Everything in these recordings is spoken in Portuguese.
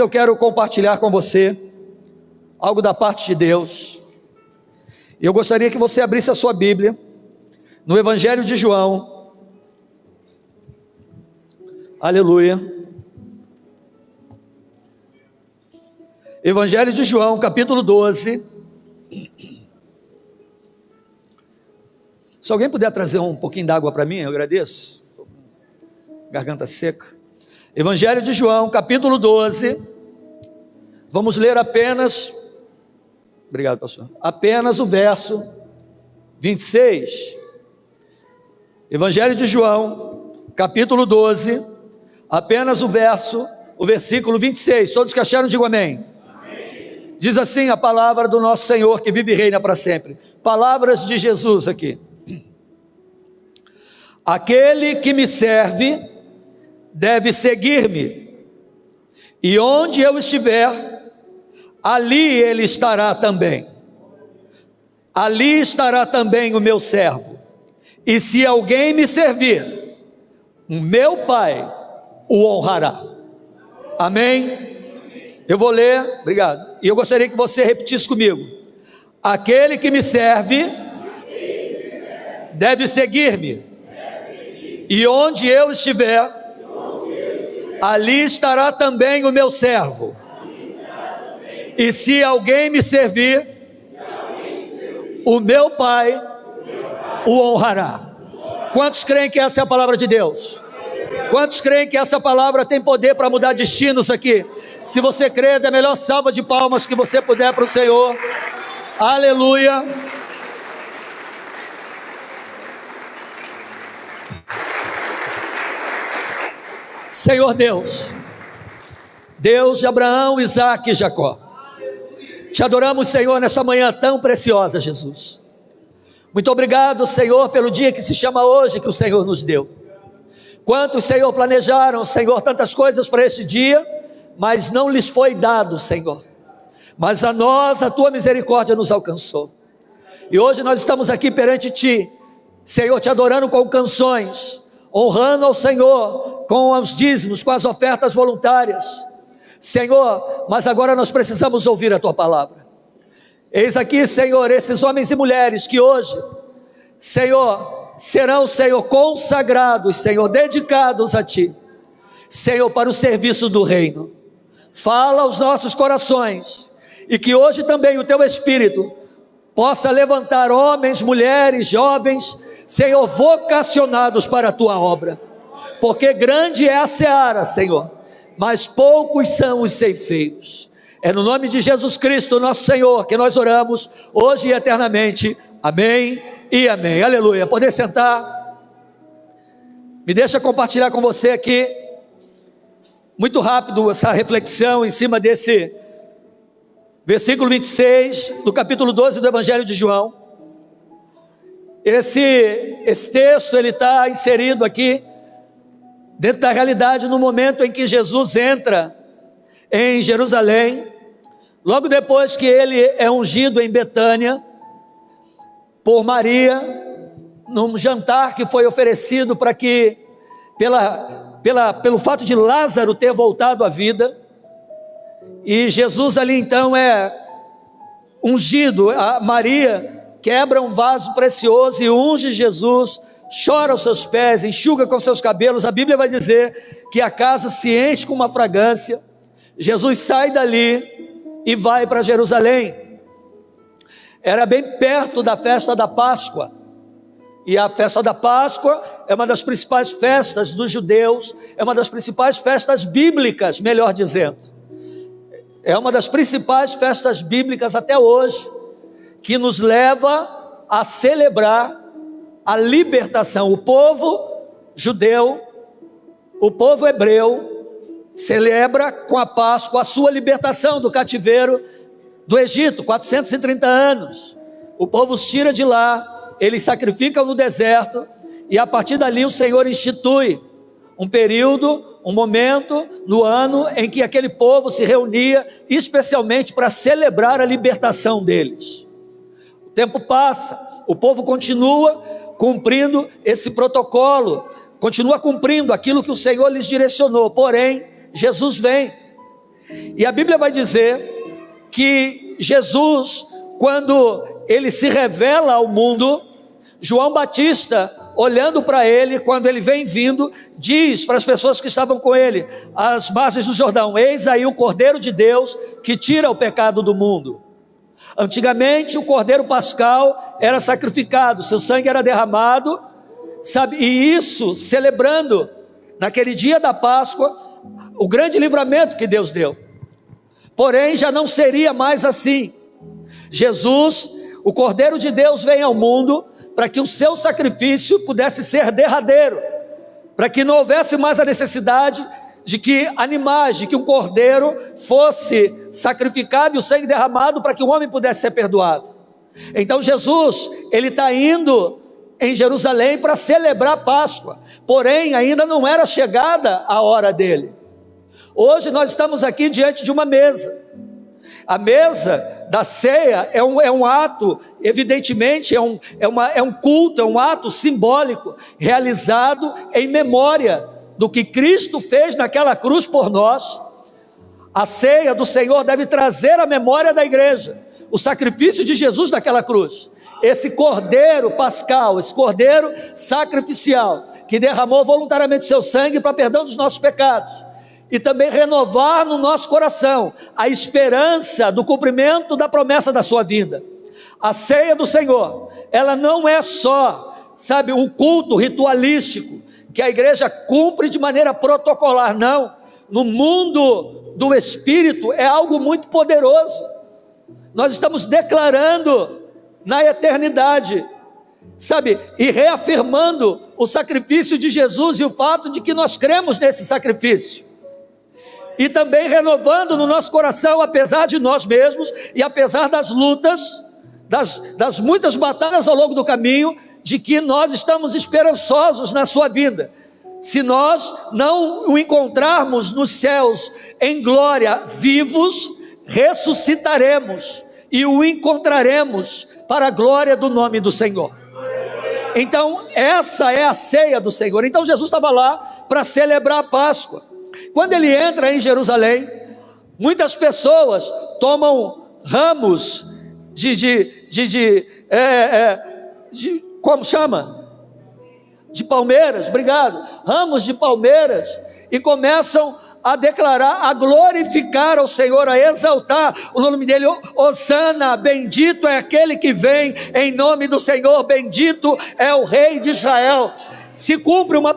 Eu quero compartilhar com você algo da parte de Deus. Eu gostaria que você abrisse a sua Bíblia no Evangelho de João. Aleluia. Evangelho de João, capítulo 12. Se alguém puder trazer um pouquinho d'água para mim, eu agradeço. Garganta seca. Evangelho de João, capítulo 12. Vamos ler apenas, obrigado pastor, apenas o verso 26. Evangelho de João, capítulo 12, apenas o versículo 26. Todos que acharam, digam amém. Amém. Diz assim a palavra do nosso Senhor, que vive e reina para sempre. Palavras de Jesus aqui. Aquele que me serve deve seguir-me, e onde eu estiver, ali ele estará também. Ali estará também o meu servo. E se alguém me servir, o meu Pai o honrará. Amém? Eu vou ler, obrigado. E eu gostaria que você repetisse comigo. Aquele que me serve deve seguir-me, e onde eu estiver, ali estará também o meu servo. E se alguém me servir, o meu Pai o honrará. Quantos creem que essa é a palavra de Deus? Quantos creem que essa palavra tem poder para mudar destinos aqui? Se você crê, dê a melhor salva de palmas que você puder para o Senhor. Aleluia. Senhor Deus, Deus de Abraão, Isaque e Jacó, te adoramos, Senhor, nesta manhã tão preciosa, Jesus. Muito obrigado, Senhor, pelo dia que se chama hoje, que o Senhor nos deu. Quantos, Senhor, planejaram, Senhor, tantas coisas para este dia, mas não lhes foi dado, Senhor. Mas a nós, a tua misericórdia nos alcançou. E hoje nós estamos aqui perante ti, Senhor, te adorando com canções, honrando ao Senhor com os dízimos, com as ofertas voluntárias, Senhor, mas agora nós precisamos ouvir a tua palavra. Eis aqui, Senhor, esses homens e mulheres que hoje, Senhor, serão, Senhor, consagrados, Senhor, dedicados a ti, Senhor, para o serviço do reino. Fala aos nossos corações, e que hoje também o teu Espírito possa levantar homens, mulheres, jovens, Senhor, vocacionados para a tua obra, porque grande é a seara, Senhor, mas poucos são os ceifeiros. É no nome de Jesus Cristo, nosso Senhor, que nós oramos, hoje e eternamente, amém e amém, aleluia. Poder sentar. Me deixa compartilhar com você aqui, muito rápido, essa reflexão em cima desse versículo 26, do capítulo 12 do Evangelho de João. Esse texto, ele está inserido aqui, dentro da realidade, no momento em que Jesus entra em Jerusalém, logo depois que ele é ungido em Betânia, por Maria, num jantar que foi oferecido para que, pelo fato de Lázaro ter voltado à vida, e Jesus ali então é ungido, a Maria quebra um vaso precioso e unge Jesus, chora aos seus pés, enxuga com seus cabelos. A Bíblia vai dizer que a casa se enche com uma fragrância. Jesus sai dali e vai para Jerusalém. Era bem perto da festa da Páscoa, e a festa da Páscoa é uma das principais festas dos judeus, é uma das principais festas bíblicas, melhor dizendo, é uma das principais festas bíblicas até hoje, que nos leva a celebrar a libertação. O povo judeu, o povo hebreu, celebra com a Páscoa a sua libertação do cativeiro do Egito, 430 anos. O povo os tira de lá, eles sacrificam no deserto, e a partir dali o Senhor institui um período, um momento no ano em que aquele povo se reunia especialmente para celebrar a libertação deles. O tempo passa, o povo continua cumprindo esse protocolo, continua cumprindo aquilo que o Senhor lhes direcionou, porém Jesus vem, E a Bíblia vai dizer que Jesus, quando ele se revela ao mundo, João Batista, olhando para ele, quando ele vem vindo, diz para as pessoas que estavam com ele, às margens do Jordão: eis aí o Cordeiro de Deus que tira o pecado do mundo. Antigamente o Cordeiro Pascal era sacrificado, seu sangue era derramado, sabe, e isso celebrando naquele dia da Páscoa o grande livramento que Deus deu. Porém já não seria mais assim. Jesus, o Cordeiro de Deus, vem ao mundo para que o seu sacrifício pudesse ser derradeiro, para que não houvesse mais a necessidade de que animais, de que um cordeiro fosse sacrificado e o sangue derramado para que o homem pudesse ser perdoado. Então Jesus, ele está indo em Jerusalém para celebrar a Páscoa, porém ainda não era chegada a hora dele. Hoje nós estamos aqui diante de uma mesa. A mesa da ceia é um ato, evidentemente, é um culto, é um ato simbólico, realizado em memória do que Cristo fez naquela cruz por nós. A ceia do Senhor deve trazer à memória da igreja o sacrifício de Jesus naquela cruz. Esse cordeiro pascal, esse cordeiro sacrificial, que derramou voluntariamente seu sangue para perdão dos nossos pecados. E também renovar no nosso coração a esperança do cumprimento da promessa da sua vinda. A ceia do Senhor, ela não é só, sabe, o culto ritualístico que a igreja cumpre de maneira protocolar, não. No mundo do Espírito é algo muito poderoso. Nós estamos declarando na eternidade, sabe, e reafirmando o sacrifício de Jesus e o fato de que nós cremos nesse sacrifício. E também renovando no nosso coração, apesar de nós mesmos e apesar das lutas, das muitas batalhas ao longo do caminho, de que nós estamos esperançosos na sua vinda. Se nós não o encontrarmos nos céus em glória vivos, ressuscitaremos e o encontraremos para a glória do nome do Senhor. Então essa é a ceia do Senhor. Então Jesus estava lá para celebrar a Páscoa. Quando ele entra em Jerusalém, muitas pessoas tomam ramos como chama? De palmeiras, obrigado. Ramos de palmeiras, e começam a declarar, a glorificar ao Senhor, a exaltar o nome dele. Hosana, bendito é aquele que vem em nome do Senhor, bendito é o Rei de Israel. Se cumpre uma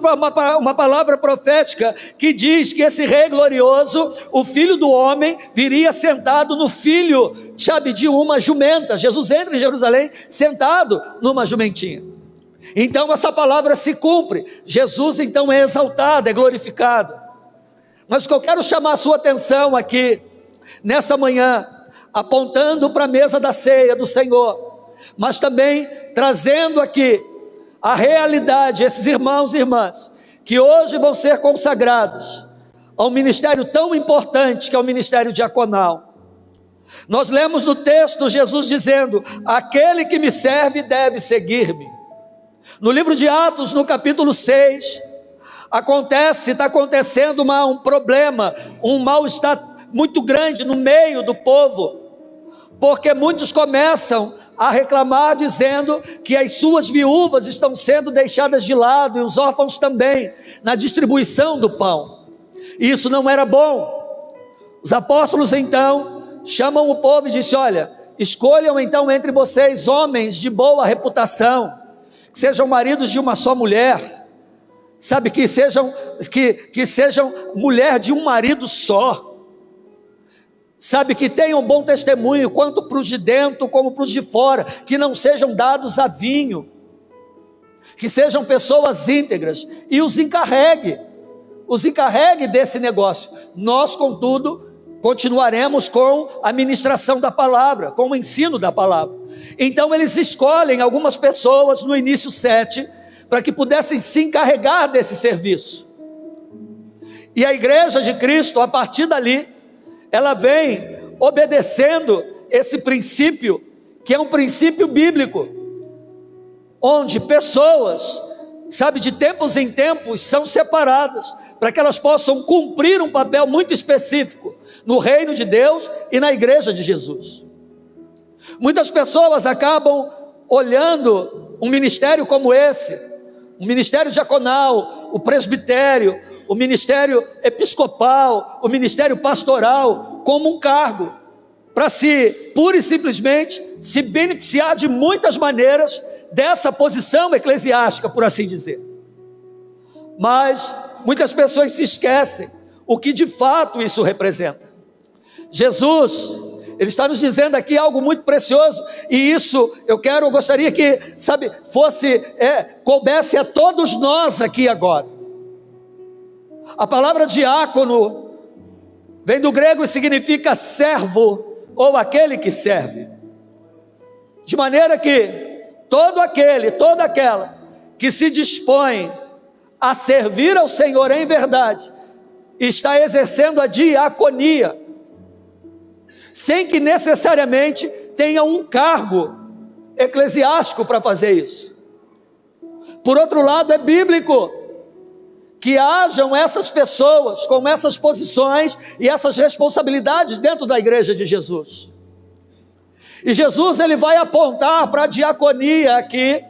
palavra profética que diz que esse rei glorioso, o filho do homem, viria sentado no filho, sabe, de uma jumenta. Jesus entra em Jerusalém sentado numa jumentinha. Então essa palavra se cumpre. Jesus então é exaltado, é glorificado. Mas o que eu quero chamar a sua atenção aqui, nessa manhã, apontando para a mesa da ceia do Senhor, mas também trazendo aqui a realidade, esses irmãos e irmãs, que hoje vão ser consagrados a um ministério tão importante que é o ministério diaconal. Nós lemos no texto Jesus dizendo: aquele que me serve deve seguir-me. No livro de Atos, no capítulo 6, está acontecendo um problema, um mal-estar muito grande no meio do povo, porque muitos começam a reclamar dizendo que as suas viúvas estão sendo deixadas de lado, e os órfãos também, na distribuição do pão. Isso não era bom. Os apóstolos então chamam o povo e dizem: olha, escolham então entre vocês homens de boa reputação, que sejam maridos de uma só mulher, sabe, que sejam mulher de um marido só, sabe, que tenham bom testemunho, quanto para os de dentro como para os de fora, que não sejam dados a vinho, que sejam pessoas íntegras, e os encarregue desse negócio. Nós, contudo, continuaremos com a ministração da palavra, com o ensino da palavra. Então eles escolhem algumas pessoas no início 7, para que pudessem se encarregar desse serviço. E a igreja de Cristo, a partir dali, ela vem obedecendo esse princípio, que é um princípio bíblico, onde pessoas, sabe, de tempos em tempos são separadas, para que elas possam cumprir um papel muito específico no reino de Deus e na igreja de Jesus. Muitas pessoas acabam olhando um ministério como esse, o ministério diaconal, o presbitério, o ministério episcopal, o ministério pastoral, como um cargo, para pura e simplesmente, se beneficiar de muitas maneiras dessa posição eclesiástica, por assim dizer. Mas muitas pessoas se esquecem o que de fato isso representa. Jesus, ele está nos dizendo aqui algo muito precioso, e isso eu gostaria que, coubesse a todos nós aqui agora. A palavra diácono vem do grego e significa servo, ou aquele que serve. De maneira que toda aquela que se dispõe a servir ao Senhor em verdade, está exercendo a diaconia, sem que necessariamente tenha um cargo eclesiástico para fazer isso. Por outro lado, é bíblico que hajam essas pessoas com essas posições e essas responsabilidades dentro da igreja de Jesus. E Jesus, ele vai apontar para a diaconia aqui,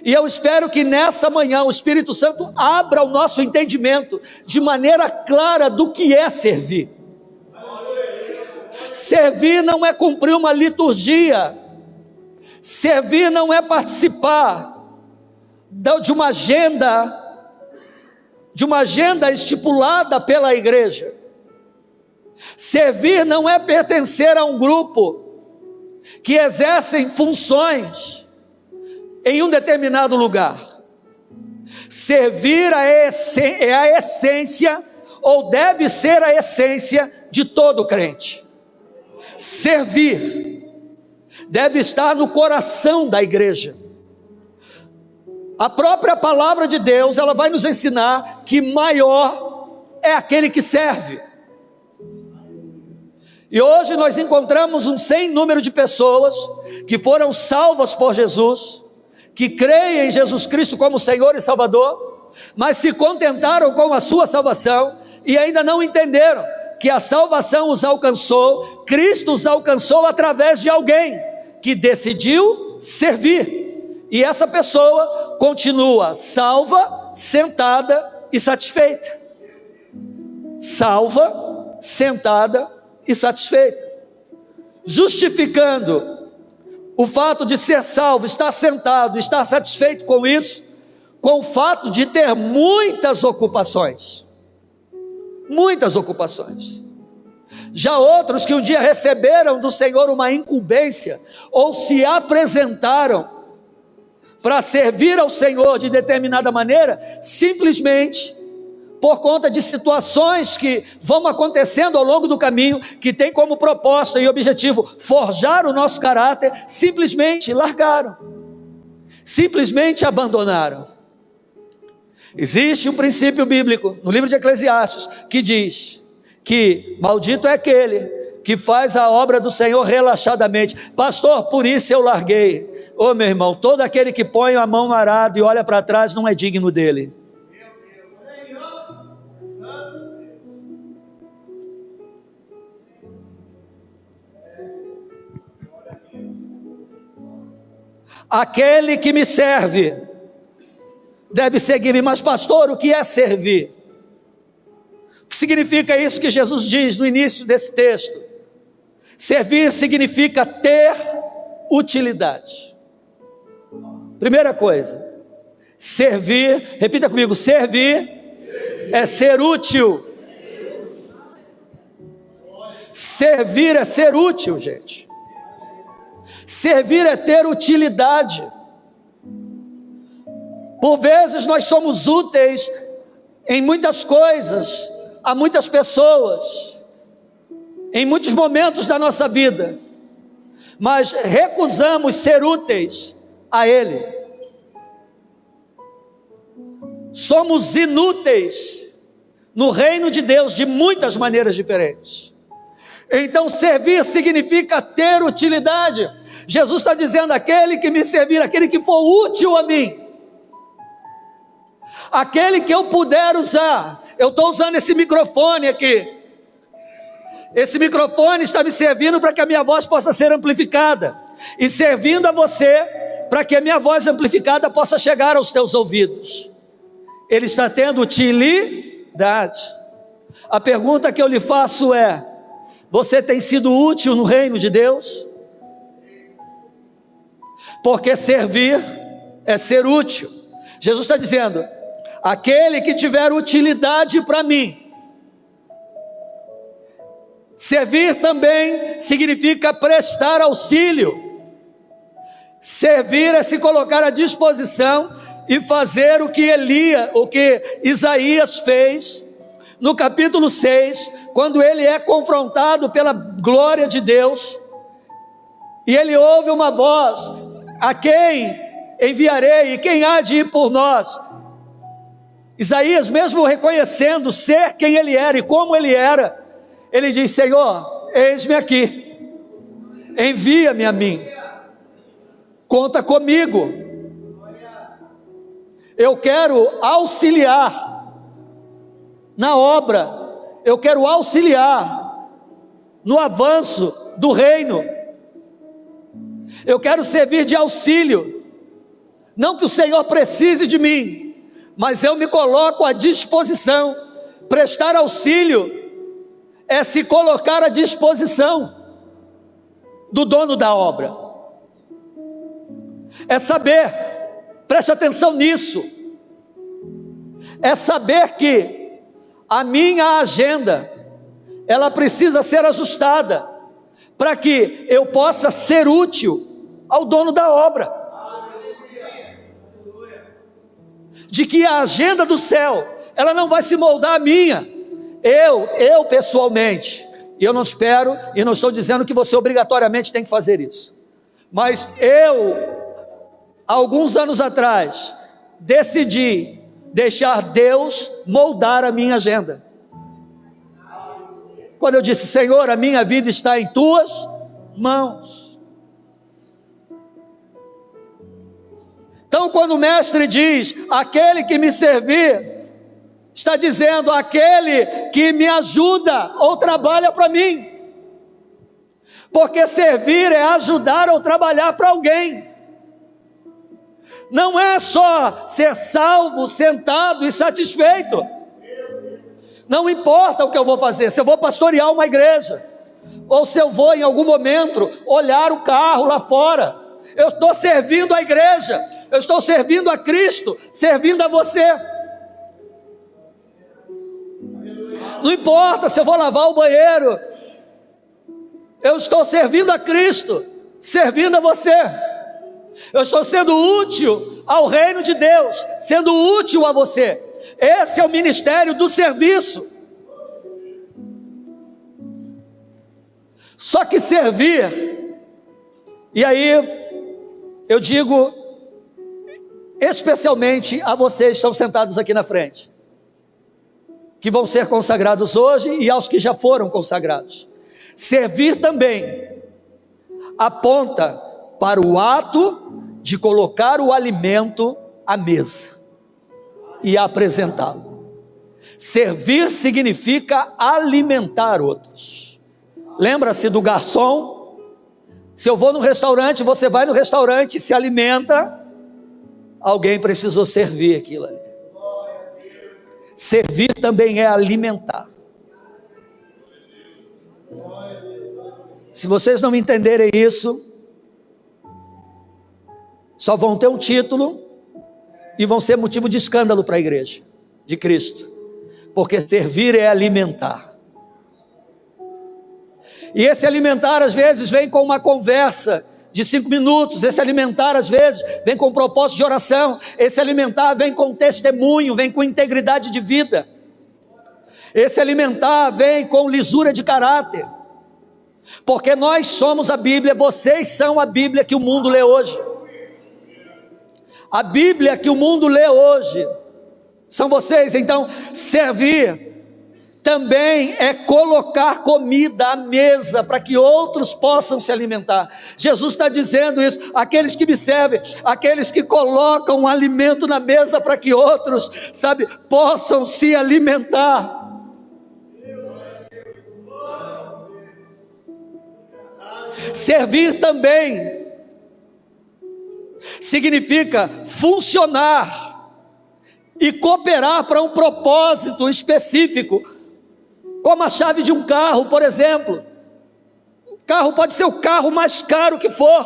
e eu espero que nessa manhã o Espírito Santo abra o nosso entendimento de maneira clara do que é servir. Servir não é cumprir uma liturgia, servir não é participar de uma agenda estipulada pela igreja. Servir não é pertencer a um grupo que exercem funções em um determinado lugar. Servir é a essência, ou deve ser a essência de todo crente. Servir deve estar no coração da igreja. A própria palavra de Deus, ela vai nos ensinar que maior é aquele que serve. E hoje nós encontramos um sem número de pessoas que foram salvas por Jesus, que creem em Jesus Cristo como Senhor e Salvador, mas se contentaram com a sua salvação e ainda não entenderam que a salvação os alcançou, Cristo os alcançou através de alguém que decidiu servir. E essa pessoa continua salva, sentada e satisfeita. Salva, sentada e satisfeita. Justificando o fato de ser salvo, estar sentado, estar satisfeito com isso, com o fato de ter muitas ocupações. Muitas ocupações. Já outros que um dia receberam do Senhor uma incumbência, ou se apresentaram para servir ao Senhor de determinada maneira, simplesmente por conta de situações que vão acontecendo ao longo do caminho, que tem como proposta e objetivo forjar o nosso caráter, simplesmente largaram, simplesmente abandonaram. Existe um princípio bíblico no livro de Eclesiastes que diz que maldito é aquele que faz a obra do Senhor relaxadamente. Pastor, por isso eu larguei. Ô meu irmão, todo aquele que põe a mão no arado e olha para trás não é digno dele. Aquele que me serve deve seguir-me. Mas pastor, o que é servir? O que significa isso que Jesus diz no início desse texto? Servir significa ter utilidade. Primeira coisa, servir, repita comigo, servir é ser útil. Servir é ser útil, gente. Servir é ter utilidade. Por vezes nós somos úteis em muitas coisas, a muitas pessoas, em muitos momentos da nossa vida, mas recusamos ser úteis a Ele. Somos inúteis no reino de Deus de muitas maneiras diferentes. Então servir significa ter utilidade. Jesus está dizendo: aquele que me servir, aquele que for útil a mim, aquele que eu puder usar. Eu estou usando esse microfone aqui, Esse microfone está me servindo para que a minha voz possa ser amplificada, e servindo a você para que a minha voz amplificada possa chegar aos teus ouvidos. Ele está tendo utilidade. A pergunta que eu lhe faço é: você tem sido útil no reino de Deus? Porque servir é ser útil. Jesus está dizendo: aquele que tiver utilidade para mim. Servir também significa prestar auxílio. Servir é se colocar à disposição e fazer o que Isaías fez no capítulo 6, quando ele é confrontado pela glória de Deus, e ele ouve uma voz: a quem enviarei e quem há de ir por nós? Isaías, mesmo reconhecendo ser quem ele era e como ele era, ele diz: Senhor, eis-me aqui, envia-me a mim, conta comigo, eu quero auxiliar na obra, eu quero auxiliar no avanço do reino, eu quero servir de auxílio. Não que o Senhor precise de mim, mas eu me coloco à disposição. Prestar auxílio é se colocar à disposição do dono da obra, é saber, preste atenção nisso, é saber que a minha agenda, ela precisa ser ajustada, para que eu possa ser útil ao dono da obra, de que a agenda do céu, ela não vai se moldar a minha, eu pessoalmente, e eu não espero, e não estou dizendo que você obrigatoriamente tem que fazer isso, mas eu, alguns anos atrás, decidi deixar Deus moldar a minha agenda, quando eu disse: Senhor, a minha vida está em tuas mãos. Então, quando o mestre diz: aquele que me servir, está dizendo aquele que me ajuda ou trabalha para mim, porque servir é ajudar ou trabalhar para alguém, não é só ser salvo, sentado e satisfeito. Não importa o que eu vou fazer, se eu vou pastorear uma igreja, ou se eu vou em algum momento olhar o carro lá fora, eu estou servindo a igreja, eu estou servindo a Cristo, servindo a você. Não importa se eu vou lavar o banheiro, eu estou servindo a Cristo, servindo a você. Eu estou sendo útil ao reino de Deus, sendo útil a você. Esse é o ministério do serviço. Só que servir, e aí eu digo especialmente a vocês que estão sentados aqui na frente, que vão ser consagrados hoje, e aos que já foram consagrados. Servir também aponta para o ato de colocar o alimento à mesa e apresentá-lo. Servir significa alimentar outros. Lembra-se do garçom? Se eu vou no restaurante, você vai no restaurante, se alimenta, alguém precisou servir aquilo ali. Servir também é alimentar. Se vocês não entenderem isso, só vão ter um título e vão ser motivo de escândalo para a igreja de Cristo, porque servir é alimentar. E esse alimentar às vezes vem com uma conversa de 5 minutos, esse alimentar às vezes vem com propósito de oração, esse alimentar vem com testemunho, vem com integridade de vida, esse alimentar vem com lisura de caráter, porque nós somos a Bíblia, vocês são a Bíblia que o mundo lê hoje. A Bíblia que o mundo lê hoje são vocês. Então, servir também é colocar comida à mesa para que outros possam se alimentar. Jesus está dizendo isso: aqueles que me servem, aqueles que colocam um alimento na mesa para que outros, possam se alimentar. Servir também significa funcionar e cooperar para um propósito específico, como a chave de um carro, por exemplo. O carro pode ser o carro mais caro que for,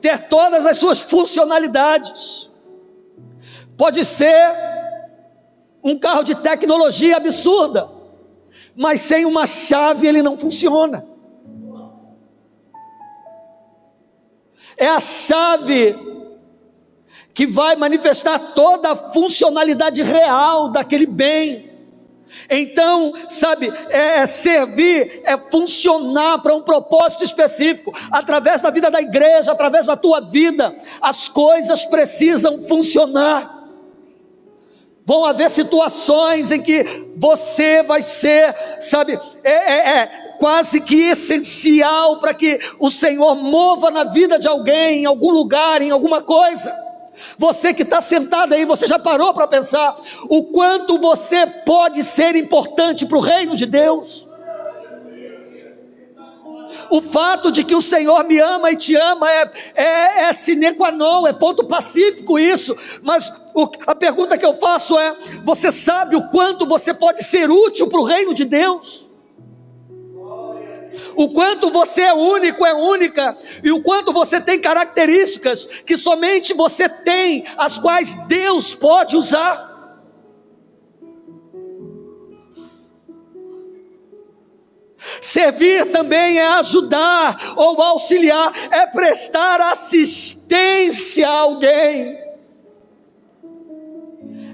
ter todas as suas funcionalidades. Pode ser um carro de tecnologia absurda, mas sem uma chave ele não funciona. É a chave que vai manifestar toda a funcionalidade real daquele bem. Então, sabe, servir, é funcionar para um propósito específico. Através da vida da igreja, através da tua vida, as coisas precisam funcionar. Vão haver situações em que você vai ser, sabe, quase que essencial para que o Senhor mova na vida de alguém, em algum lugar, em alguma coisa. Você que está sentado aí, você já parou para pensar o quanto você pode ser importante para o reino de Deus? O fato de que o Senhor me ama e te ama é sine qua non, é ponto pacífico isso. Mas a pergunta que eu faço é: você sabe o quanto você pode ser útil para o reino de Deus? O quanto você é único, é única, e o quanto você tem características que somente você tem, as quais Deus pode usar. Servir também é ajudar ou auxiliar, é prestar assistência a alguém,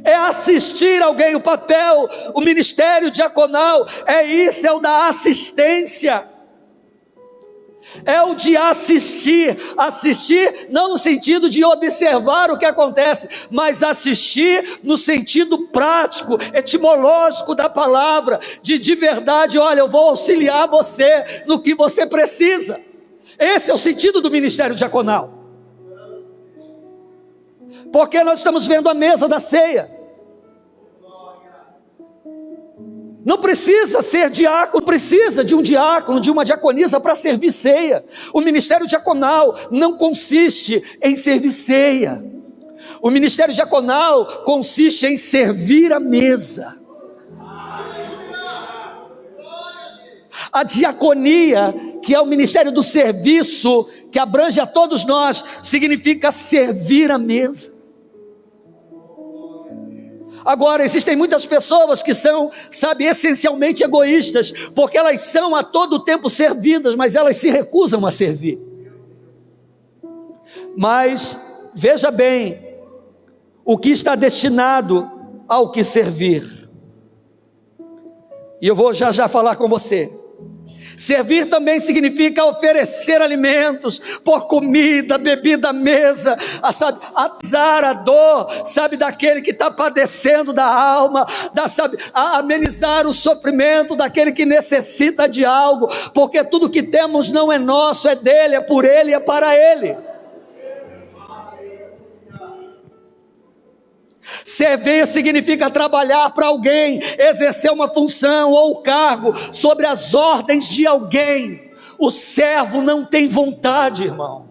é assistir alguém. O papel, o ministério diaconal é isso, é o da assistência. É o de assistir não no sentido de observar o que acontece, mas assistir no sentido prático, etimológico da palavra, de verdade, olha, eu vou auxiliar você no que você precisa. Esse é o sentido do ministério diaconal. Porque nós estamos vendo a mesa da ceia. Não precisa ser diácono, precisa de um diácono, de uma diaconisa para servir ceia. O ministério diaconal não consiste em servir ceia. O ministério diaconal consiste em servir a mesa. A diaconia, que é o ministério do serviço, que abrange a todos nós, significa servir a mesa. Agora, existem muitas pessoas que são, sabe, essencialmente egoístas, porque elas são a todo tempo servidas, mas elas se recusam a servir. Mas, veja bem, o que está destinado ao que servir. E eu vou já falar com você. Servir também significa oferecer alimentos, pôr comida, bebida à mesa, sabe, apesar a dor, sabe, daquele que está padecendo da alma, amenizar o sofrimento daquele que necessita de algo, porque tudo que temos não é nosso, é dele, é por ele, é para ele. Servir significa trabalhar para alguém, exercer uma função ou cargo sobre as ordens de alguém. O servo não tem vontade, irmão.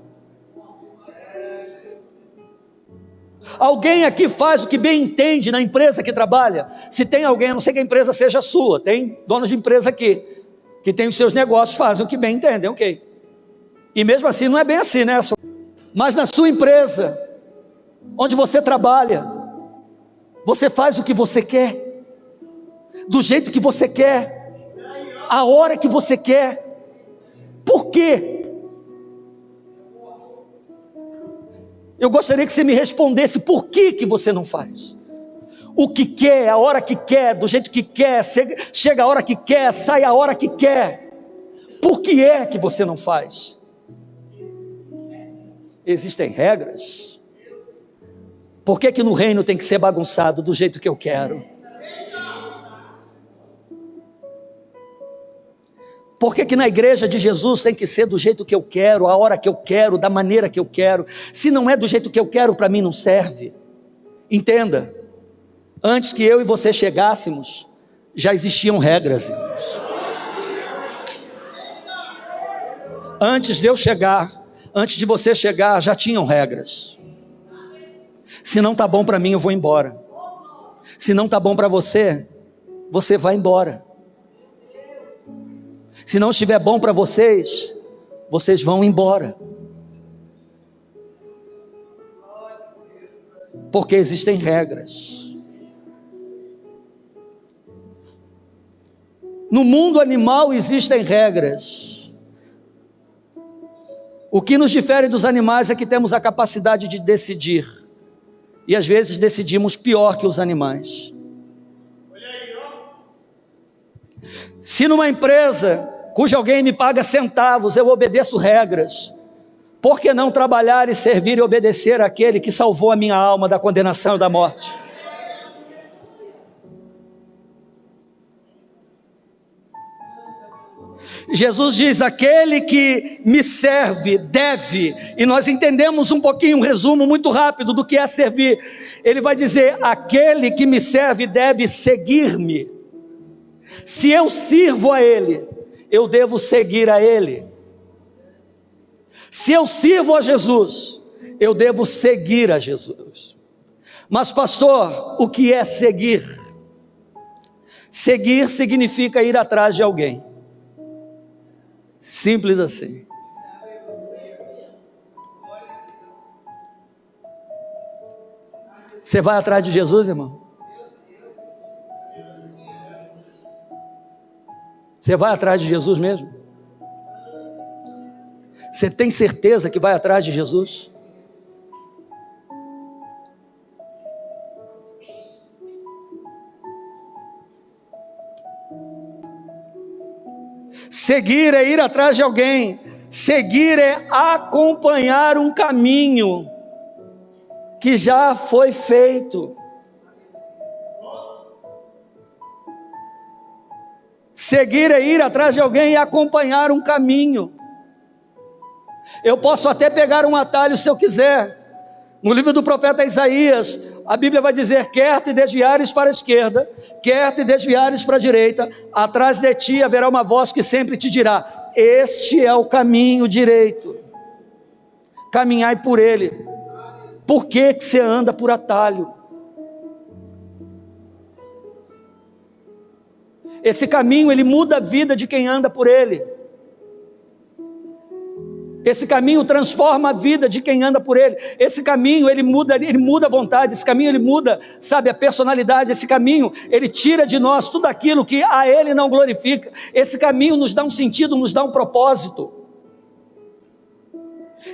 Alguém aqui faz o que bem entende na empresa que trabalha. Se tem alguém, a não sei que a empresa seja sua, tem donos de empresa aqui, que tem os seus negócios, fazem o que bem entendem, ok. E mesmo assim não é bem assim, né? Mas na sua empresa, onde você trabalha, você faz o que você quer, do jeito que você quer, a hora que você quer. Por quê? Eu gostaria que você me respondesse por que você não faz. O que quer, a hora que quer, do jeito que quer, chega a hora que quer, sai a hora que quer. Por que é que você não faz? Existem regras. Por que no reino tem que ser bagunçado do jeito que eu quero? Por que na igreja de Jesus tem que ser do jeito que eu quero, a hora que eu quero, da maneira que eu quero? Se não é do jeito que eu quero, para mim não serve. Entenda, antes que eu e você chegássemos, já existiam regras, irmãos. antes de eu chegar, antes de você chegar, já tinham regras. Se não está bom para mim, eu vou embora. Se não está bom para você, você vai embora. Se não estiver bom para vocês, vocês vão embora. Porque existem regras. No mundo animal existem regras. O que nos difere dos animais é que temos a capacidade de decidir. E às vezes decidimos pior que os animais. Se numa empresa cujo alguém me paga centavos, eu obedeço regras, por que não trabalhar e servir e obedecer àquele que salvou a minha alma da condenação e da morte? Jesus diz, aquele que me serve deve, e nós entendemos um pouquinho, um resumo muito rápido do que é servir. Ele vai dizer, aquele que me serve deve seguir-me. Se eu sirvo a Ele, eu devo seguir a Ele. Se eu sirvo a Jesus, eu devo seguir a Jesus. Mas pastor, o que é seguir? Seguir significa ir atrás de alguém. Simples assim. Você vai atrás de Jesus, irmão? Você vai atrás de Jesus mesmo? Você tem certeza que vai atrás de Jesus? Seguir é ir atrás de alguém. Seguir é acompanhar um caminho que já foi feito. Seguir é ir atrás de alguém e acompanhar um caminho. Eu posso até pegar um atalho se eu quiser. No livro do profeta Isaías, a Bíblia vai dizer, quer te desviares para a esquerda, quer te desviares para a direita, atrás de ti haverá uma voz que sempre te dirá, este é o caminho direito, caminhai por ele. Por que você anda por atalho? Esse caminho, ele muda a vida de quem anda por ele. Esse caminho transforma a vida de quem anda por ele. Esse caminho, ele muda a vontade. Esse caminho, ele muda, sabe, a personalidade. Esse caminho, ele tira de nós tudo aquilo que a ele não glorifica. Esse caminho nos dá um sentido, nos dá um propósito.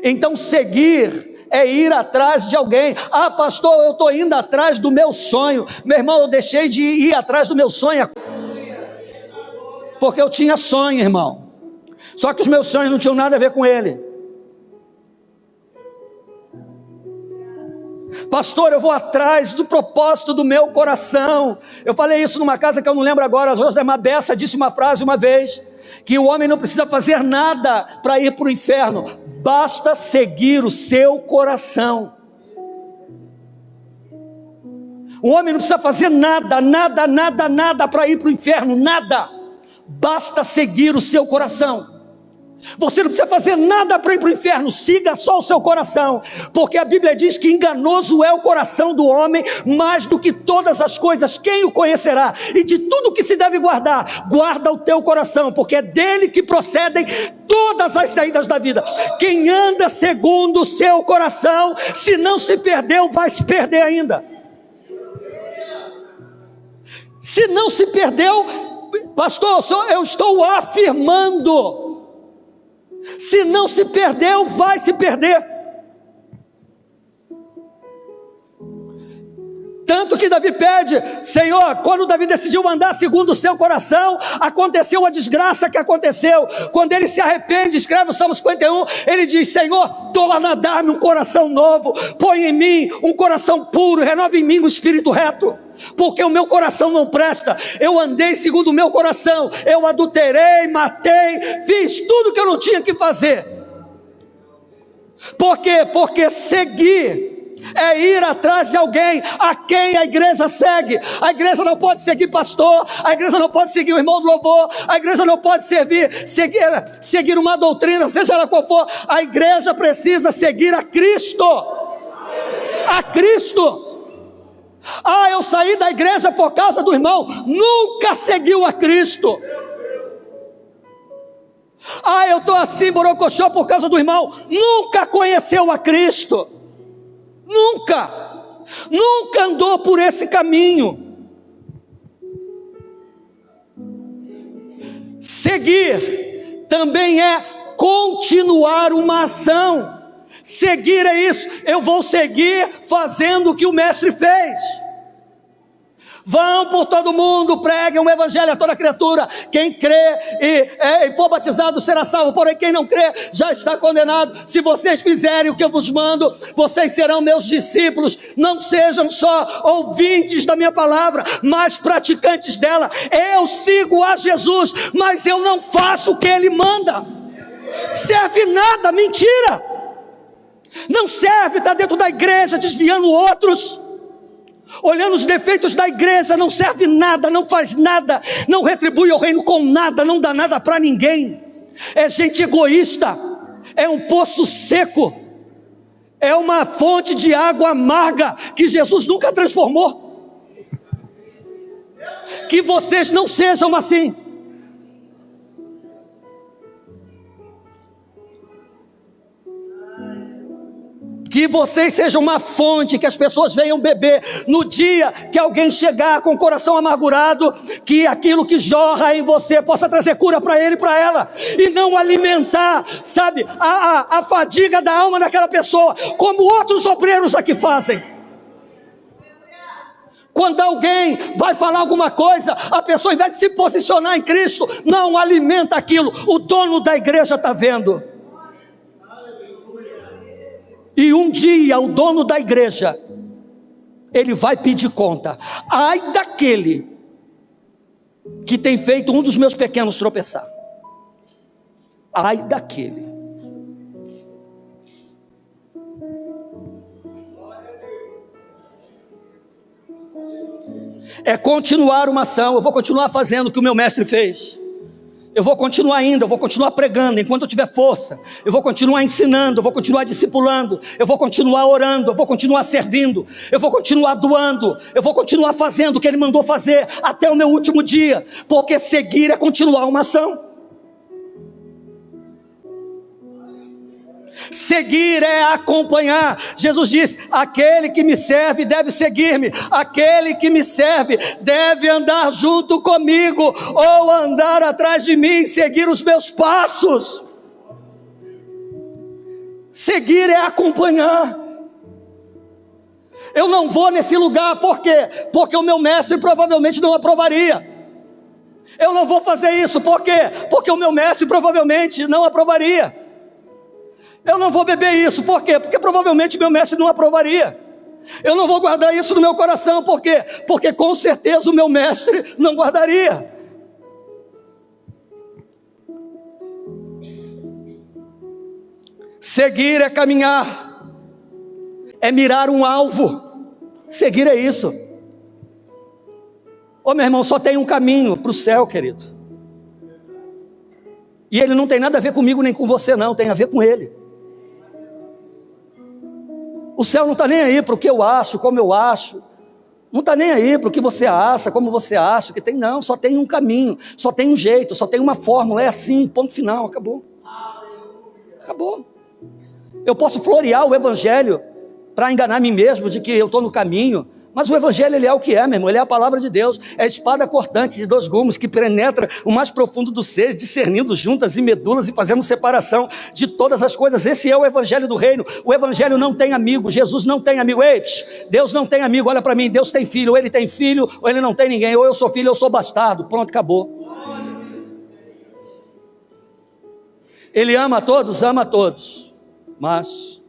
Então, seguir é ir atrás de alguém. Ah, pastor, eu estou indo atrás do meu sonho. Meu irmão, eu deixei de ir atrás do meu sonho porque eu tinha sonho, irmão. Só que os meus sonhos não tinham nada a ver com ele. Pastor, eu vou atrás do propósito do meu coração. Eu falei isso numa casa que eu não lembro agora. A Josemar Bessa disse uma frase uma vez, que o homem não precisa fazer nada para ir para o inferno, basta seguir o seu coração. O homem não precisa fazer nada para ir para o inferno, nada. Basta seguir o seu coração. Você não precisa fazer nada para ir para o inferno, siga só o seu coração, porque a Bíblia diz que enganoso é o coração do homem, mais do que todas as coisas, quem o conhecerá? E de tudo que se deve guardar, guarda o teu coração, porque é dele que procedem todas as saídas da vida. Quem anda segundo o seu coração, se não se perdeu, vai se perder ainda. Se não se perdeu, pastor, eu estou afirmando, se não se perdeu, vai se perder. Tanto que Davi pede, Senhor, quando Davi decidiu andar segundo o seu coração, aconteceu a desgraça que aconteceu. Quando ele se arrepende, escreve o Salmo 51, ele diz, Senhor, torna a dar-me um coração novo, põe em mim um coração puro, renova em mim um espírito reto, porque o meu coração não presta. Eu andei segundo o meu coração, eu adulterei, matei, fiz tudo que eu não tinha que fazer. Por quê? Porque seguir é ir atrás de alguém a quem a igreja segue. A igreja não pode seguir pastor, a igreja não pode seguir o irmão do louvor, a igreja não pode seguir uma doutrina, seja ela qual for. A igreja precisa seguir a Cristo. A Cristo. Eu saí da igreja por causa do irmão. Nunca seguiu a Cristo. Eu estou assim, borocochô, por causa do irmão. Nunca conheceu a Cristo. Nunca andou por esse caminho. Seguir também é continuar uma ação. Seguir é isso, eu vou seguir fazendo o que o mestre fez. Vão por todo mundo, preguem o evangelho a toda criatura. Quem crê e for batizado será salvo, porém quem não crê já está condenado. Se vocês fizerem o que eu vos mando, vocês serão meus discípulos. Não sejam só ouvintes da minha palavra, mas praticantes dela. Eu sigo a Jesus, mas eu não faço o que ele manda. Serve nada, mentira. Não serve estar dentro da igreja desviando outros, olhando os defeitos da igreja. Não serve nada, não faz nada, não retribui ao reino com nada, não dá nada para ninguém. É gente egoísta, é um poço seco, é uma fonte de água amarga que Jesus nunca transformou. Que vocês não sejam assim. Que vocês sejam uma fonte que as pessoas venham beber. No dia que alguém chegar com o coração amargurado, que aquilo que jorra em você possa trazer cura para ele e para ela, e não alimentar, sabe, a fadiga da alma daquela pessoa, como outros obreiros aqui fazem. Quando alguém vai falar alguma coisa, a pessoa, ao invés de se posicionar em Cristo, não alimenta aquilo. O dono da igreja está vendo. E um dia o dono da igreja, ele vai pedir conta. Ai daquele que tem feito um dos meus pequenos tropeçar. Ai daquele. É continuar uma ação. Eu vou continuar fazendo o que o meu mestre fez. Eu vou continuar indo, eu vou continuar pregando enquanto eu tiver força. Eu vou continuar ensinando, eu vou continuar discipulando. Eu vou continuar orando, eu vou continuar servindo. Eu vou continuar doando, eu vou continuar fazendo o que ele mandou fazer até o meu último dia. Porque seguir é continuar uma ação. Seguir é acompanhar. Jesus diz: aquele que me serve deve seguir-me. Aquele que me serve deve andar junto comigo, ou andar atrás de mim, seguir os meus passos. Seguir é acompanhar. Eu não vou nesse lugar, por quê? Porque o meu mestre provavelmente não aprovaria. Eu não vou fazer isso, por quê? Porque o meu mestre provavelmente não aprovaria. Eu não vou beber isso, por quê? Porque provavelmente meu mestre não aprovaria. Eu não vou guardar isso no meu coração, por quê? Porque com certeza o meu mestre não guardaria. Seguir é caminhar, é mirar um alvo. Seguir é isso. Meu irmão, só tem um caminho para o céu, querido. E ele não tem nada a ver comigo nem com você não, tem a ver com ele. O céu não está nem aí para o que eu acho, como eu acho. Não está nem aí para o que você acha, como você acha que tem. Não, só tem um caminho, só tem um jeito, só tem uma fórmula. É assim, ponto final, acabou. Acabou. Eu posso florear o evangelho para enganar a mim mesmo de que eu estou no caminho. Mas o evangelho, ele é o que é, meu irmão. Ele é a palavra de Deus. É a espada cortante de 2 gumes que penetra o mais profundo do ser, discernindo juntas e medulas e fazendo separação de todas as coisas. Esse é o evangelho do reino. O evangelho não tem amigo. Jesus não tem amigo. Ei, Deus não tem amigo. Olha para mim. Deus tem filho. Ou ele tem filho, ou ele não tem ninguém. Ou eu sou filho, ou eu sou bastardo. Pronto, acabou. Ele ama a todos. Mas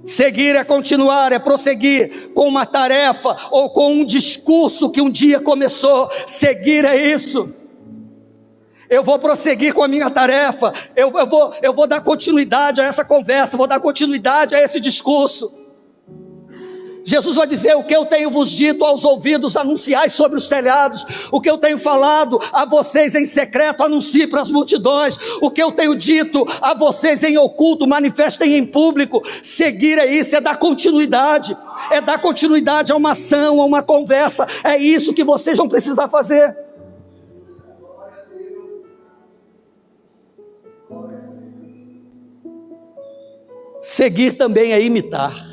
seguir é continuar, é prosseguir com uma tarefa ou com um discurso que um dia começou. Seguir é isso. Eu vou prosseguir com a minha tarefa, eu vou dar continuidade a essa conversa, vou dar continuidade a esse discurso. Jesus vai dizer: o que eu tenho vos dito aos ouvidos, anunciai sobre os telhados. O que eu tenho falado a vocês em secreto, anuncie para as multidões. O que eu tenho dito a vocês em oculto, manifestem em público. Seguir é isso, é dar continuidade. É dar continuidade a uma ação, a uma conversa. É isso que vocês vão precisar fazer. Seguir também é imitar.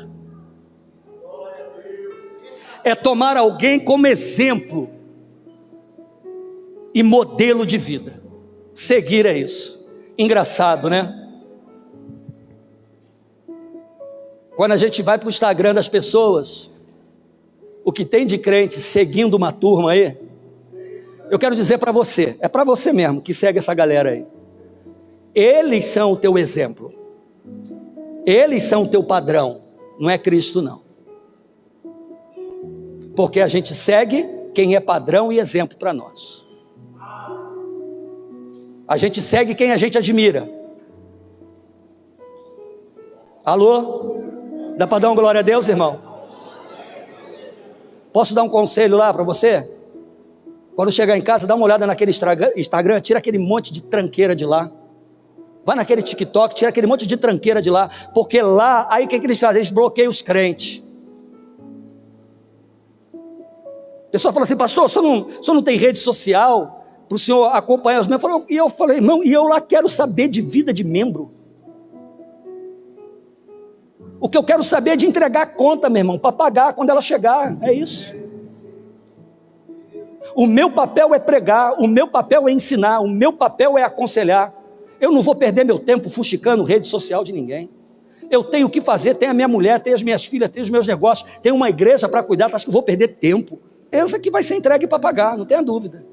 É tomar alguém como exemplo e modelo de vida. Seguir é isso. Engraçado, né? Quando a gente vai para o Instagram das pessoas, o que tem de crente seguindo uma turma aí, eu quero dizer para você, é para você mesmo que segue essa galera aí. Eles são o teu exemplo. Eles são o teu padrão, não é Cristo não. Porque a gente segue quem é padrão e exemplo para nós. A gente segue quem a gente admira. Alô? Dá para dar uma glória a Deus, irmão? Posso dar um conselho lá para você? Quando chegar em casa, dá uma olhada naquele Instagram, tira aquele monte de tranqueira de lá. Vai naquele TikTok, tira aquele monte de tranqueira de lá, porque lá, aí o que eles fazem? Eles bloqueiam os crentes. A pessoa fala assim: pastor, o senhor não tem rede social para o senhor acompanhar os membros? E eu falei: irmão, e eu lá quero saber de vida de membro. O que eu quero saber é de entregar a conta, meu irmão, para pagar quando ela chegar, é isso. O meu papel é pregar, o meu papel é ensinar, o meu papel é aconselhar. Eu não vou perder meu tempo fuxicando rede social de ninguém. Eu tenho o que fazer, tenho a minha mulher, tenho as minhas filhas, tenho os meus negócios, tenho uma igreja para cuidar, acho que eu vou perder tempo. Essa que vai ser entregue para pagar, não tenha dúvida.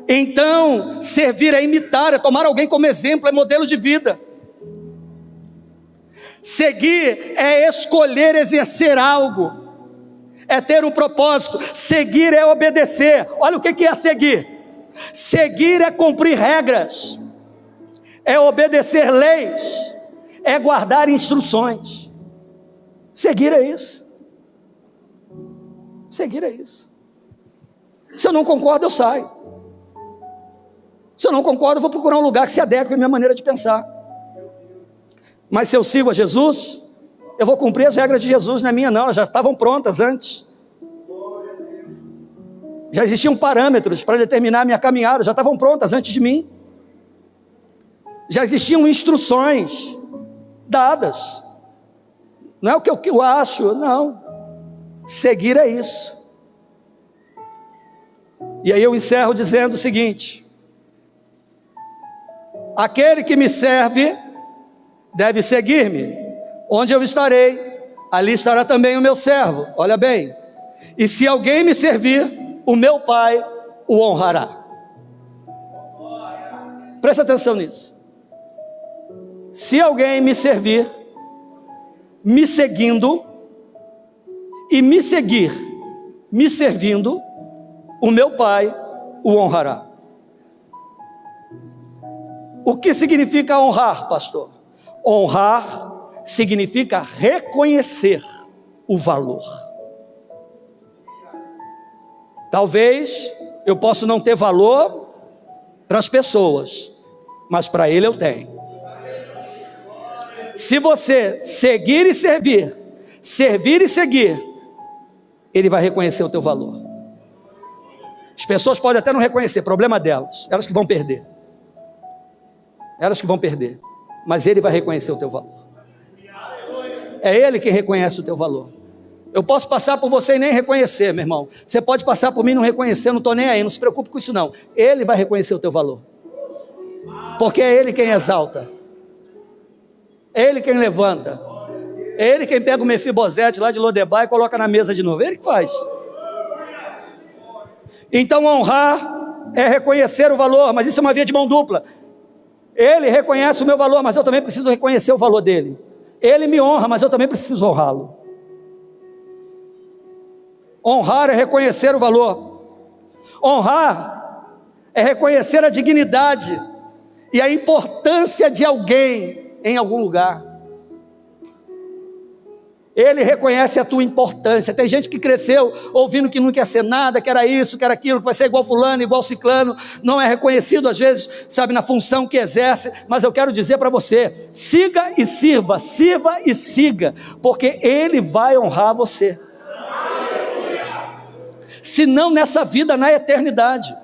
Então, servir é imitar, é tomar alguém como exemplo, é modelo de vida. Seguir é escolher exercer algo, é ter um propósito. Seguir é obedecer. Olha o que é seguir. Seguir é cumprir regras, é obedecer leis, é guardar instruções. Seguir é isso. Seguir é isso. Se eu não concordo, eu saio. Se eu não concordo, eu vou procurar um lugar que se adeque à minha maneira de pensar. Mas se eu sigo a Jesus, eu vou cumprir as regras de Jesus, não é minha não, elas já estavam prontas antes. Já existiam parâmetros para determinar a minha caminhada, já estavam prontas antes de mim. Já existiam instruções dadas. Não é o que eu acho, não. Seguir é isso. E aí eu encerro dizendo o seguinte: aquele que me serve deve seguir-me. Onde eu estarei, ali estará também o meu servo. Olha bem. E se alguém me servir, o meu Pai o honrará. Presta atenção nisso. Se alguém me servir, me seguindo, e me seguir, me servindo, o meu Pai o honrará. O que significa honrar, pastor? Honrar significa reconhecer o valor. Talvez eu possa não ter valor para as pessoas, mas para Ele eu tenho. Se você seguir e servir, servir e seguir, Ele vai reconhecer o teu valor. As pessoas podem até não reconhecer, problema delas, elas que vão perder. Elas que vão perder, mas Ele vai reconhecer o teu valor. É Ele que reconhece o teu valor. Eu posso passar por você e nem reconhecer, meu irmão. Você pode passar por mim e não reconhecer, eu não estou nem aí, não se preocupe com isso não. Ele vai reconhecer o teu valor. Porque é Ele quem exalta. É Ele quem levanta. É Ele quem pega o Mefibosete lá de Lodebar e coloca na mesa de novo. É Ele que faz. Então honrar é reconhecer o valor, mas isso é uma via de mão dupla. Ele reconhece o meu valor, mas eu também preciso reconhecer o valor dele. Ele me honra, mas eu também preciso honrá-lo. Honrar é reconhecer o valor. Honrar é reconhecer a dignidade e a importância de alguém em algum lugar. Ele reconhece a tua importância. Tem gente que cresceu ouvindo que não quer ser nada, que era isso, que era aquilo, que vai ser igual fulano, igual ciclano, não é reconhecido às vezes, sabe, na função que exerce. Mas eu quero dizer para você, siga e sirva, sirva e siga, porque Ele vai honrar você. Se não nessa vida, na eternidade.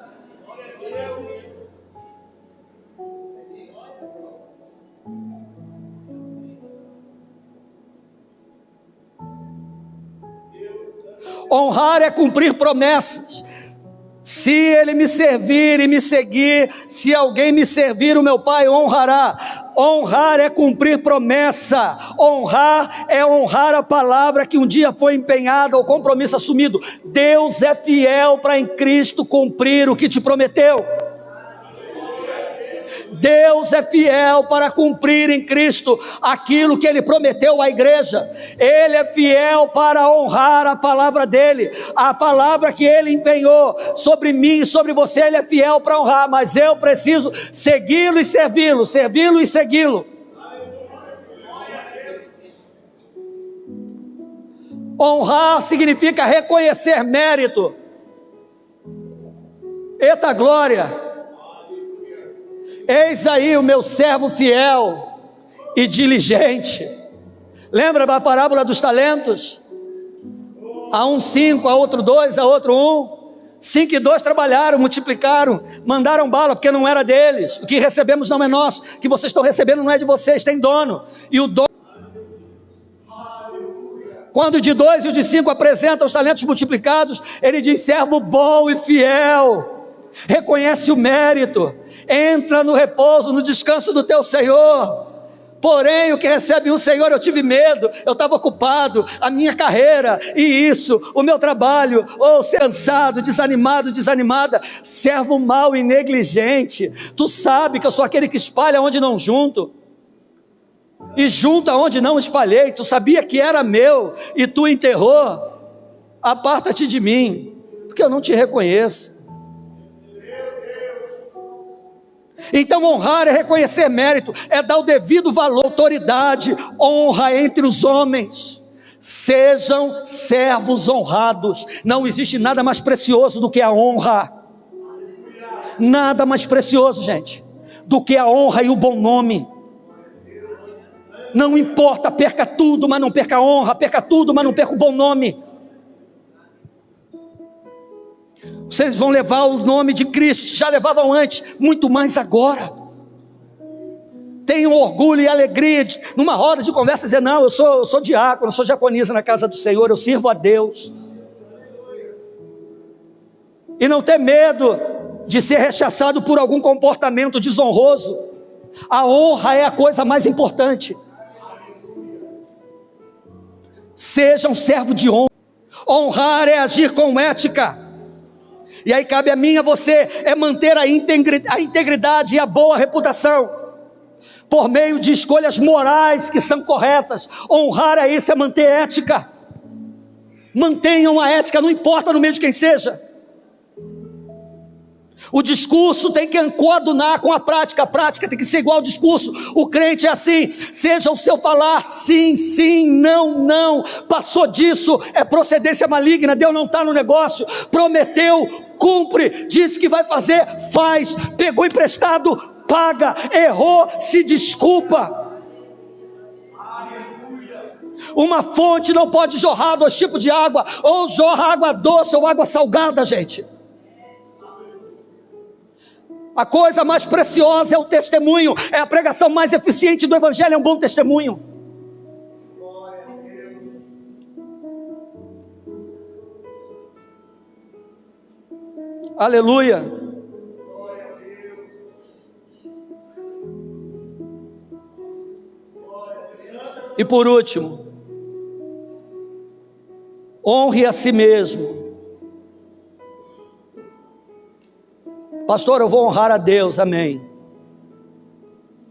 Honrar é cumprir promessas. Se ele me servir e me seguir, se alguém me servir, o meu Pai honrará. Honrar é cumprir promessa. Honrar é honrar a palavra que um dia foi empenhada, o compromisso assumido. Deus é fiel para em Cristo cumprir o que te prometeu. Deus é fiel para cumprir em Cristo aquilo que Ele prometeu à igreja. Ele é fiel para honrar a palavra dEle, a palavra que Ele empenhou sobre mim e sobre você. Ele é fiel para honrar, mas eu preciso segui-lo e servi-lo, servi-lo e segui-lo. Honrar significa reconhecer mérito. Eita glória! Eis aí o meu servo fiel e diligente. Lembra da parábola dos talentos? A um 5, a outro 2, a outro 1. 5 e 2 trabalharam, multiplicaram, mandaram bala, porque não era deles. O que recebemos não é nosso, o que vocês estão recebendo não é de vocês, tem dono. E o dono, quando o de 2 e o de 5 apresentam os talentos multiplicados, ele diz: servo bom e fiel. Reconhece o mérito, entra no repouso, no descanso do teu Senhor. Porém, o que recebe um Senhor, eu tive medo, eu estava ocupado, a minha carreira, e isso, o meu trabalho, ou cansado, desanimado, desanimada, servo mau e negligente. Tu sabe que eu sou aquele que espalha onde não junto, e junta onde não espalhei. Tu sabia que era meu, e tu enterrou. Aparta-te de mim, porque eu não te reconheço. Então honrar é reconhecer mérito, é dar o devido valor, autoridade, honra entre os homens. Sejam servos honrados. Não existe nada mais precioso do que a honra. Nada mais precioso, gente, do que a honra e o bom nome. Não importa, perca tudo, mas não perca a honra, perca tudo, mas não perca o bom nome. Vocês vão levar o nome de Cristo, já levavam antes, muito mais agora. Tenham orgulho e alegria de, numa roda de conversa, dizer: não, eu sou diácono, eu sou diaconisa na casa do Senhor, eu sirvo a Deus. E não ter medo de ser rechaçado por algum comportamento desonroso. A honra é a coisa mais importante. Seja um servo de honra. Honrar é agir com ética. E aí cabe a mim e a você, é manter a integridade e a boa reputação, por meio de escolhas morais que são corretas. Honrar é isso, é manter ética. Mantenham a ética, não importa no meio de quem seja. O discurso tem que coadunar com a prática tem que ser igual ao discurso. O crente é assim: seja o seu falar sim, sim, não, não. Passou disso, é procedência maligna. Deus não está no negócio. Prometeu, cumpre. Disse que vai fazer, faz. Pegou emprestado, paga. Errou, se desculpa. Uma fonte não pode jorrar 2 tipos de água: ou jorra água doce ou água salgada, gente. A coisa mais preciosa é o testemunho, é a pregação mais eficiente do Evangelho, é um bom testemunho. Aleluia. E por último, honre a si mesmo. Pastor, eu vou honrar a Deus, amém.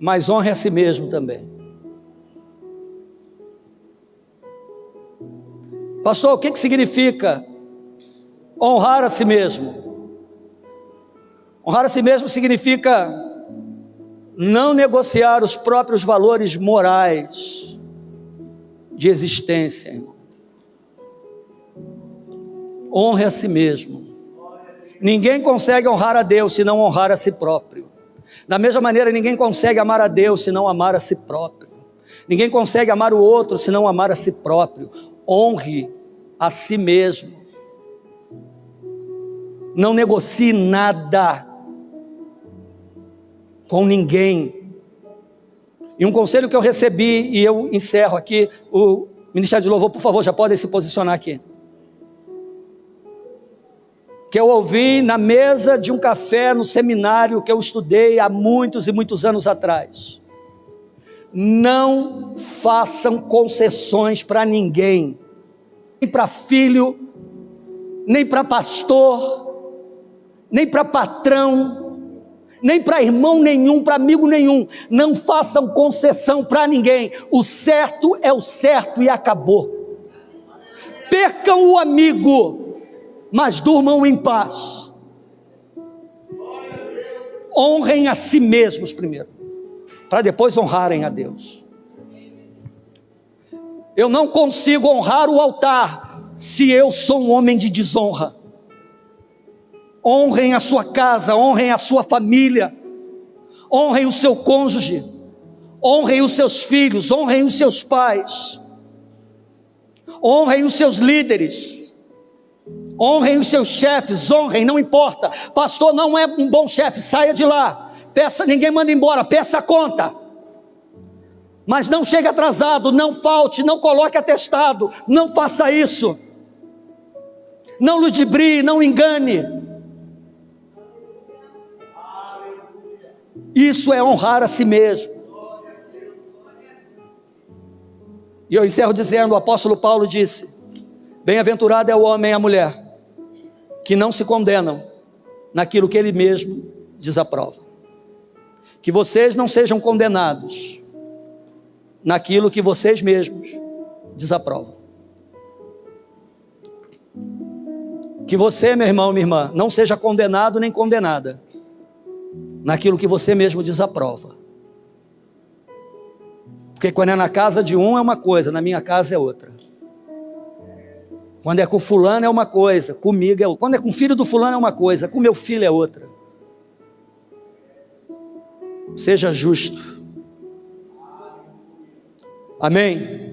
Mas honre a si mesmo também. Pastor, o que significa Honrar a si mesmo. Honrar a si mesmo significa não negociar os próprios valores morais de existência, irmão. Honre a si mesmo. Ninguém consegue honrar a Deus se não honrar a si próprio. Da mesma maneira, ninguém consegue amar a Deus se não amar a si próprio. Ninguém consegue amar o outro se não amar a si próprio. Honre a si mesmo. Não negocie nada com ninguém. E um conselho que eu recebi, e eu encerro aqui, o Ministério de Louvor, por favor, já podem se posicionar aqui. Que eu ouvi na mesa de um café no seminário que eu estudei há muitos e muitos anos atrás. Não façam concessões para ninguém, nem para filho, nem para pastor, nem para patrão, nem para irmão nenhum, para amigo nenhum. Não façam concessão para ninguém. O certo é o certo e acabou. Percam o amigo, mas durmam em paz. Honrem a si mesmos primeiro, para depois honrarem a Deus. Eu não consigo honrar o altar se eu sou um homem de desonra. Honrem a sua casa, honrem a sua família, honrem o seu cônjuge, honrem os seus filhos, honrem os seus pais, honrem os seus líderes, honrem os seus chefes, honrem, não importa. Pastor não é um bom chefe, saia de lá. Peça, ninguém manda embora, peça a conta. Mas não chegue atrasado, não falte, não coloque atestado, não faça isso. Não ludibrie, não engane. Isso é honrar a si mesmo. E eu encerro dizendo, o apóstolo Paulo disse: bem-aventurado é o homem e a mulher que não se condenam naquilo que ele mesmo desaprova. Que vocês não sejam condenados naquilo que vocês mesmos desaprovam. Que você, meu irmão, minha irmã, não seja condenado nem condenada naquilo que você mesmo desaprova. Porque quando é na casa de um é uma coisa, na minha casa é outra. Quando é com fulano é uma coisa, comigo é outra. Quando é com o filho do fulano é uma coisa, com meu filho é outra. Seja justo. Amém?